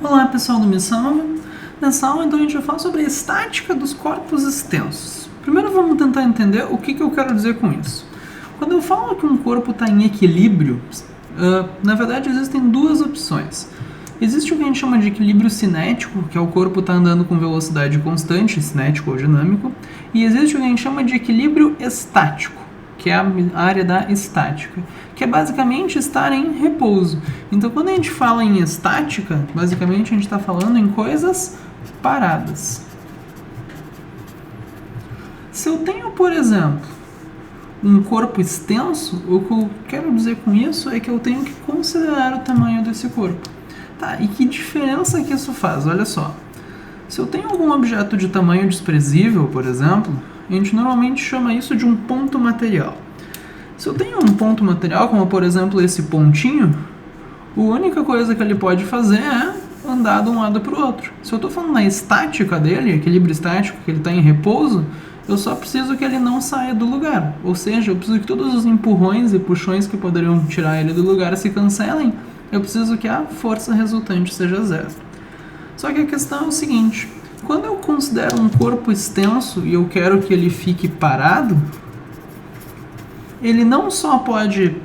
Olá pessoal do Missão. Nessa aula então a gente vai falar sobre a estática dos corpos extensos. Primeiro vamos tentar entender o que eu quero dizer com isso. Quando eu falo que um corpo está em equilíbrio, na verdade existem duas opções. Existe o que a gente chama de equilíbrio cinético, que é o corpo está andando com velocidade constante, cinético ou dinâmico, e existe o que a gente chama de equilíbrio estático, que é a área da estática, que é basicamente estar em repouso. Então, quando a gente fala em estática, basicamente a gente está falando em coisas paradas. Se eu tenho, por exemplo, um corpo extenso, o que eu quero dizer com isso é que eu tenho que considerar o tamanho desse corpo. Tá, e que diferença que isso faz? Olha só. Se eu tenho algum objeto de tamanho desprezível, por exemplo, a gente normalmente chama isso de um ponto material. Se eu tenho um ponto material, como por exemplo esse pontinho, a única coisa que ele pode fazer é andar de um lado para o outro. Se eu estou falando na estática dele, equilíbrio estático, que ele está em repouso, eu só preciso que ele não saia do lugar. Ou seja, eu preciso que todos os empurrões e puxões que poderiam tirar ele do lugar se cancelem. Eu preciso que a força resultante seja zero. Só que a questão é o seguinte: quando eu considero um corpo extenso e eu quero que ele fique parado, ele não só pode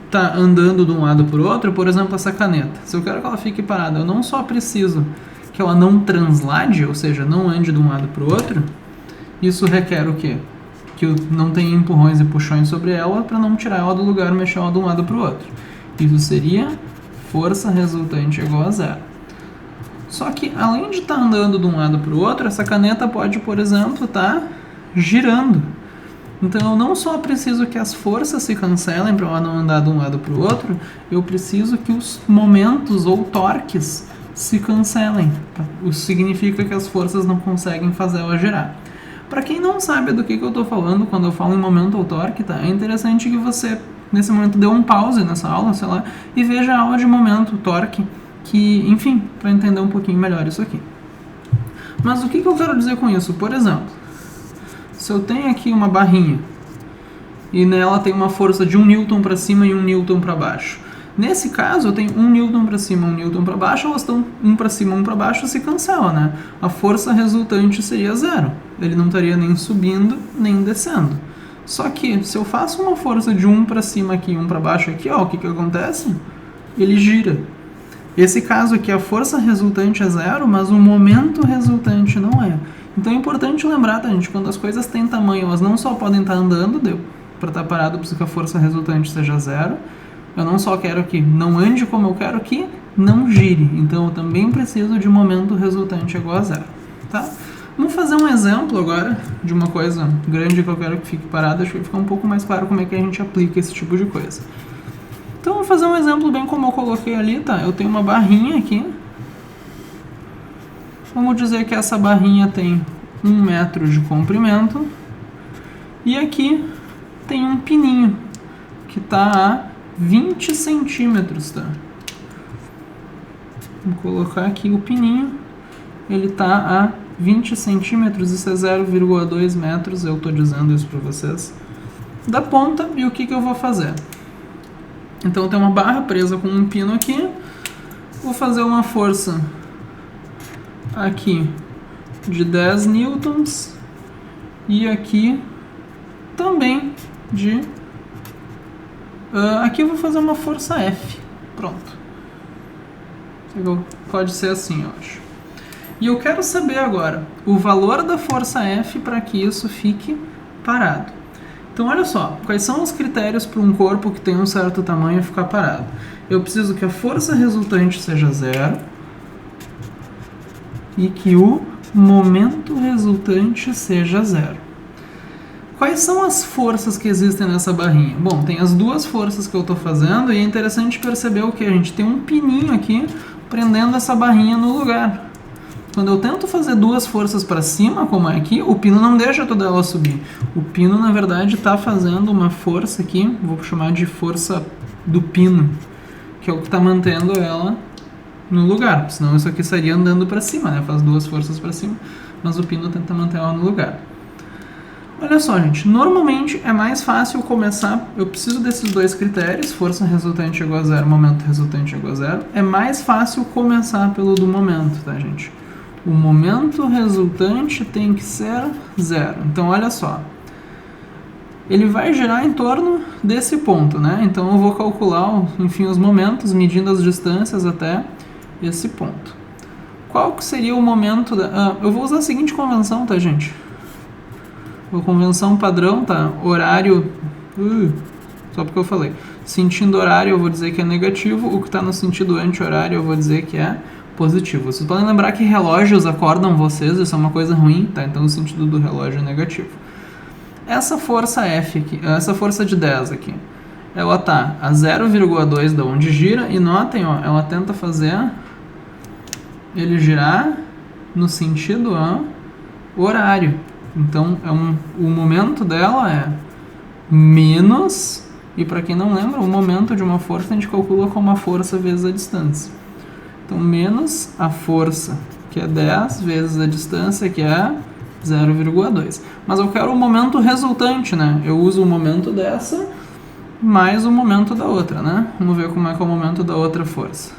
estar andando de um lado para o outro, por exemplo, essa caneta. Se eu quero que ela fique parada, eu não só preciso que ela não translade, ou seja, não ande de um lado para o outro. Isso requer o quê? Que eu não tenha empurrões e puxões sobre ela para não tirar ela do lugar e mexer ela de um lado para o outro. Isso seria força resultante igual a zero. Só que, além de estar andando de um lado para o outro, essa caneta pode, por exemplo, estar girando. Então, eu não só preciso que as forças se cancelem para ela não andar de um lado para o outro, eu preciso que os momentos ou torques se cancelem. Isso significa que as forças não conseguem fazer ela girar. Para quem não sabe do que eu estou falando quando eu falo em momento ou torque, tá? É interessante que você, nesse momento, dê um pause nessa aula, sei lá, e veja a aula de momento, torque, que, enfim, para entender um pouquinho melhor isso aqui. Mas o que eu quero dizer com isso? Por exemplo, se eu tenho aqui uma barrinha e nela tem uma força de 1 Newton para cima e 1 Newton para baixo. Nesse caso, eu tenho 1 Newton para cima e 1 Newton para baixo, elas estão 1 para cima e 1 para baixo, se cancela, né? A força resultante seria zero. Ele não estaria nem subindo, nem descendo. Só que, se eu faço uma força de 1 para cima aqui e 1 para baixo aqui, ó, o que acontece? Ele gira. Esse caso aqui, a força resultante é zero, mas o momento resultante não é. Então é importante lembrar, tá, gente, quando as coisas têm tamanho, elas não só podem estar andando, para estar parado, eu preciso que a força resultante seja zero. Eu não só quero que não ande como eu quero que não gire. Então eu também preciso de um momento resultante igual a zero. Tá? Vamos fazer um exemplo agora de uma coisa grande que eu quero que fique parada. Acho que vai ficar um pouco mais claro como é que a gente aplica esse tipo de coisa. Então vou fazer um exemplo bem como eu coloquei ali, tá? Eu tenho uma barrinha aqui. Vamos dizer que essa barrinha tem 1 metro de comprimento. E aqui tem um pininho que está a 20 centímetros, tá? Vou colocar aqui o pininho. Ele está a 20 centímetros, isso é 0,2 metros, eu estou dizendo isso para vocês. Da ponta, e o que eu vou fazer? Então eu tenho uma barra presa com um pino aqui. Vou fazer uma força aqui de 10 newtons e aqui também de... aqui eu vou fazer uma força F. Pronto. Pode ser assim, eu acho. E eu quero saber agora o valor da força F para que isso fique parado. Então, olha só, quais são os critérios para um corpo que tem um certo tamanho ficar parado? Eu preciso que a força resultante seja zero e que o momento resultante seja zero. Quais são as forças que existem nessa barrinha? Bom, tem as duas forças que eu estou fazendo e é interessante perceber o que? A gente tem um pininho aqui prendendo essa barrinha no lugar. Quando eu tento fazer duas forças para cima, como é aqui, o pino não deixa toda ela subir. O pino, na verdade, está fazendo uma força aqui, vou chamar de força do pino, que é o que está mantendo ela no lugar. Senão isso aqui estaria andando para cima, né? Faz duas forças para cima, mas o pino tenta manter ela no lugar. Olha só, gente, normalmente é mais fácil começar, eu preciso desses dois critérios, força resultante igual a zero, momento resultante igual a zero, é mais fácil começar pelo do momento, tá, gente? O momento resultante tem que ser zero. Então, olha só, ele vai girar em torno desse ponto, né? Então, eu vou calcular, enfim, os momentos, medindo as distâncias até esse ponto. Qual que seria o momento da... eu vou usar a seguinte convenção, tá, gente? A convenção padrão, tá? Horário... só porque eu falei. Sentido horário eu vou dizer que é negativo. O que está no sentido anti-horário eu vou dizer que é positivo. Vocês podem lembrar que relógios acordam vocês. Isso é uma coisa ruim, tá? Então o sentido do relógio é negativo. Essa força F aqui, essa força de 10 aqui, ela tá a 0,2 da onde gira. E notem, ó, ela tenta fazer ele girar no sentido horário. Então, o momento dela é menos, e para quem não lembra, o momento de uma força a gente calcula como a força vezes a distância. Então, menos a força, que é 10, vezes a distância, que é 0,2. Mas eu quero o momento resultante, né? Eu uso o momento dessa mais o momento da outra, né? Vamos ver como é que é o momento da outra força.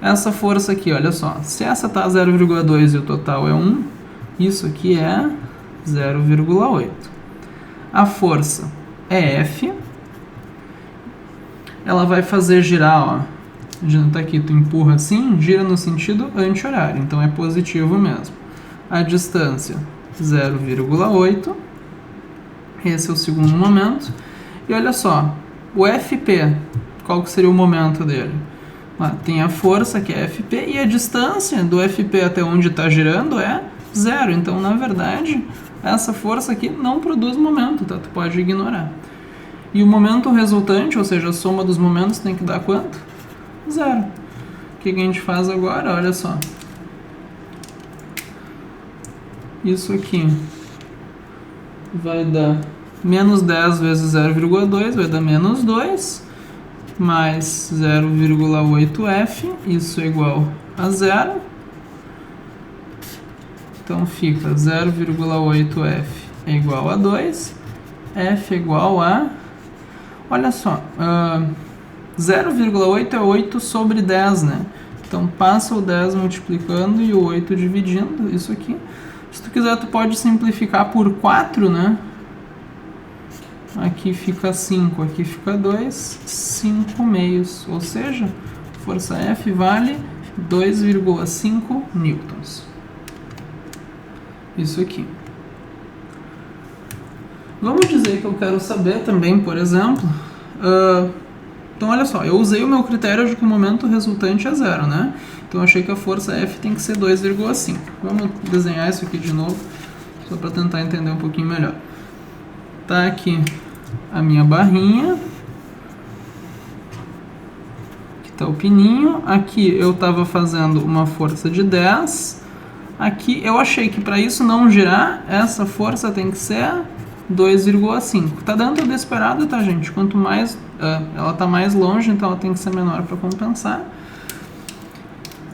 Essa força aqui, olha só, se essa tá 0,2 e o total é 1, isso aqui é 0,8. A força é F. Ela vai fazer girar, ó. Tá aqui, tu empurra assim, gira no sentido anti-horário. Então é positivo mesmo. A distância, 0,8. Esse é o segundo momento. E olha só, o FP, qual que seria o momento dele? Tem a força, que é FP, e a distância do FP até onde está girando é 0. Então, na verdade, essa força aqui não produz momento, tá? Tu pode ignorar. E o momento resultante, ou seja, a soma dos momentos, tem que dar quanto? 0. O que a gente faz agora? Olha só. Isso aqui vai dar menos 10 vezes 0,2, vai dar menos 2, mais 0,8F, isso é igual a 0. Então fica 0,8F é igual a 2, F é igual a... Olha só, 0,8 é 8 sobre 10, né? Então passa o 10 multiplicando e o 8 dividindo, isso aqui. Se tu quiser, tu pode simplificar por 4, né? Aqui fica 5, aqui fica 2, 5 meios. Ou seja, força F vale 2,5 newtons. Isso aqui. Vamos dizer que eu quero saber também, por exemplo... então, olha só, eu usei o meu critério de que o momento resultante é 0, né? Então, eu achei que a força F tem que ser 2,5. Vamos desenhar isso aqui de novo, só para tentar entender um pouquinho melhor. Tá aqui a minha barrinha. Aqui tá o pininho. Aqui eu estava fazendo uma força de 10. Aqui eu achei que para isso não girar, essa força tem que ser 2,5. Tá dentro do esperado, tá, gente? Quanto mais... ela tá mais longe, então ela tem que ser menor para compensar.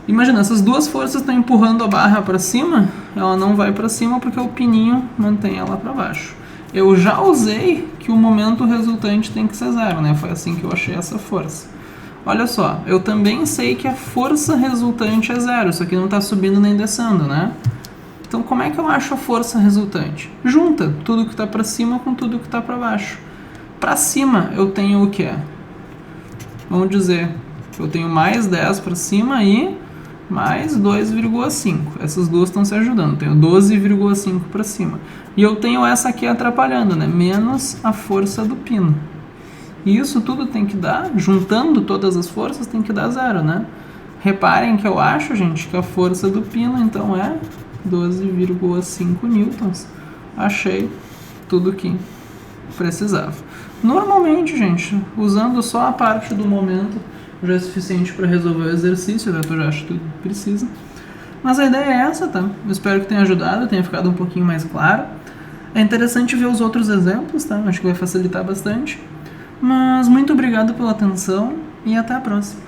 Imagina, essas duas forças estão empurrando a barra para cima, ela não vai para cima porque o pininho mantém ela para baixo. Eu já usei que o momento resultante tem que ser 0, né? Foi assim que eu achei essa força. Olha só, eu também sei que a força resultante é 0, isso aqui não está subindo nem descendo, né? Então, como é que eu acho a força resultante? Junta tudo que está para cima com tudo que está para baixo. Para cima, eu tenho o quê? Vamos dizer, eu tenho mais 10 para cima e mais 2,5. Essas duas estão se ajudando. Tenho 12,5 para cima. E eu tenho essa aqui atrapalhando, né? Menos a força do pino. E isso tudo tem que dar, juntando todas as forças, tem que dar 0, né? Reparem que eu acho, gente, que a força do pino, então, é 12,5 newtons. Achei tudo que precisava. Normalmente, gente, usando só a parte do momento, já é suficiente para resolver o exercício, né? Tu já acha tudo que precisa. Mas a ideia é essa, tá? Eu espero que tenha ajudado, tenha ficado um pouquinho mais claro. É interessante ver os outros exemplos, tá? Acho que vai facilitar bastante. Mas muito obrigado pela atenção e até a próxima.